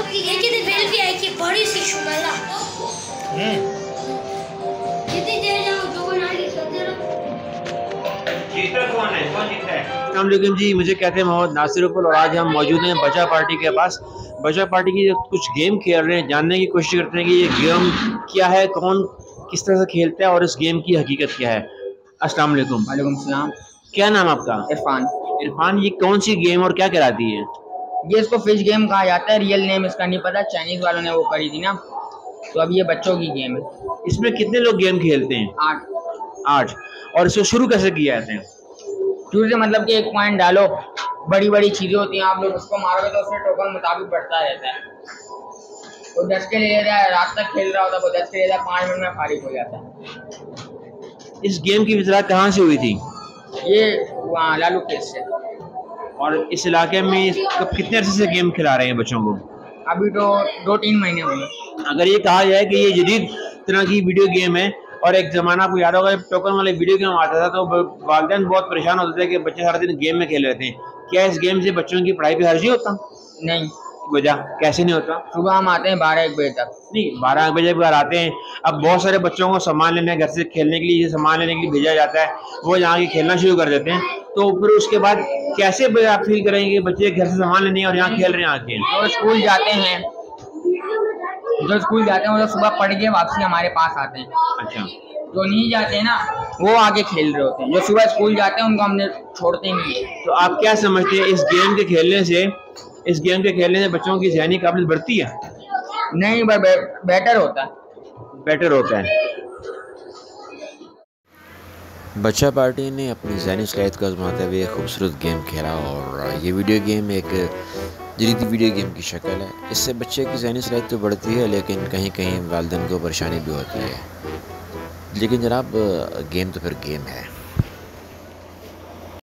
कितनी बेल भी आई कि बड़ी सी शुमाला कितनी देर जाओ जो बना के करते रहो। जीता कौन है, कौन जीता है? अस्सलाम वालेकुम जी, मुझे कहते हैं मोहम्मद नासिर उपुल और आज हम मौजूद हैं बचा पार्टी के पास। बचा पार्टी की कुछ गेम खेल रहे हैं, जानने की कोशिश करते हैं कि ये गेम क्या है, कौन किस तरह से खेलता है और इस गेम की हकीकत क्या है। अस्सलाम वालेकुम। वालेकुम सलाम। क्या नाम आपका? इरफान। इरफान, ये कौन सी गेम और क्या कहलाती है? ये इसको फिश गेम कहा जाता है, रियल नेम इसका नहीं पता, चाइनीज वालों ने वो करी थी ना, तो अब ये बच्चों की गेम है। इसमें कितने लोग गेम खेलते हैं? 8। और इसको शुरू कैसे किया जाता है? शुरू से मतलब कि एक पॉइंट डालो, बड़ी बड़ी चीजें होती हैं, आप लोग उसको मारोगे तो उससे टोकन मुताबिक बढ़ता रहता है। वो 10 के ले लेता है, रात तक खेल रहा होता है, वो 10 के ले लेता है, 5 मिनट में फारिग हो जाता है। इस गेम की इब्तिदा कहाँ से हुई थी? ये वहाँ लालू केस से। और इस इलाके में कितने अरसे से गेम खिला रहे हैं बच्चों को? अभी तो 2-3 महीने हुए। अगर ये कहा जाए कि ये जदीद तरह की वीडियो गेम है और एक ज़माना आपको याद होगा टोकन वाले वीडियो गेम आता था तो वालिदैन बहुत परेशान होते थे कि बच्चे सारा दिन गेम में खेल रहे थे, क्या इस गेम से बच्चों की पढ़ाई पे हर्ज नहीं होता? नहीं। वजह कैसे नहीं होता? सुबह हम आते हैं 12-1 बजे तक। नहीं, 12 बजे घर आते हैं। अब बहुत सारे बच्चों को सामान लेने घर से खेलने के लिए सामान लेने के लिए भेजा जाता है, वो यहाँ के खेलना शुरू कर देते हैं, तो फिर उसके बाद कैसे आप फील करेंगे कि बच्चे घर से सामान लेने और यहाँ खेल रहे हैं आके? जो स्कूल जाते हैं वो तो सुबह पढ़ के वापसी हमारे पास आते हैं। अच्छा। जो नहीं जाते हैं ना वो आगे खेल रहे होते हैं, जो सुबह स्कूल जाते हैं उनको हमने छोड़ते नहीं है। तो आप क्या समझते हैं इस गेम के खेलने से बच्चों की ज़हनी काबिलियत बढ़ती है? नहीं, बेटर होता है। बच्चा पार्टी ने अपनी ज़हनी सलाहियत को आजमाते हुए खूबसूरत गेम खेला और ये वीडियो गेम एक जदीद वीडियो गेम की शक्ल है। इससे बच्चे की ज़हनी सलाहियत तो बढ़ती है लेकिन कहीं कहीं वालिदैन को परेशानी भी होती है। लेकिन जनाब गेम तो फिर गेम है।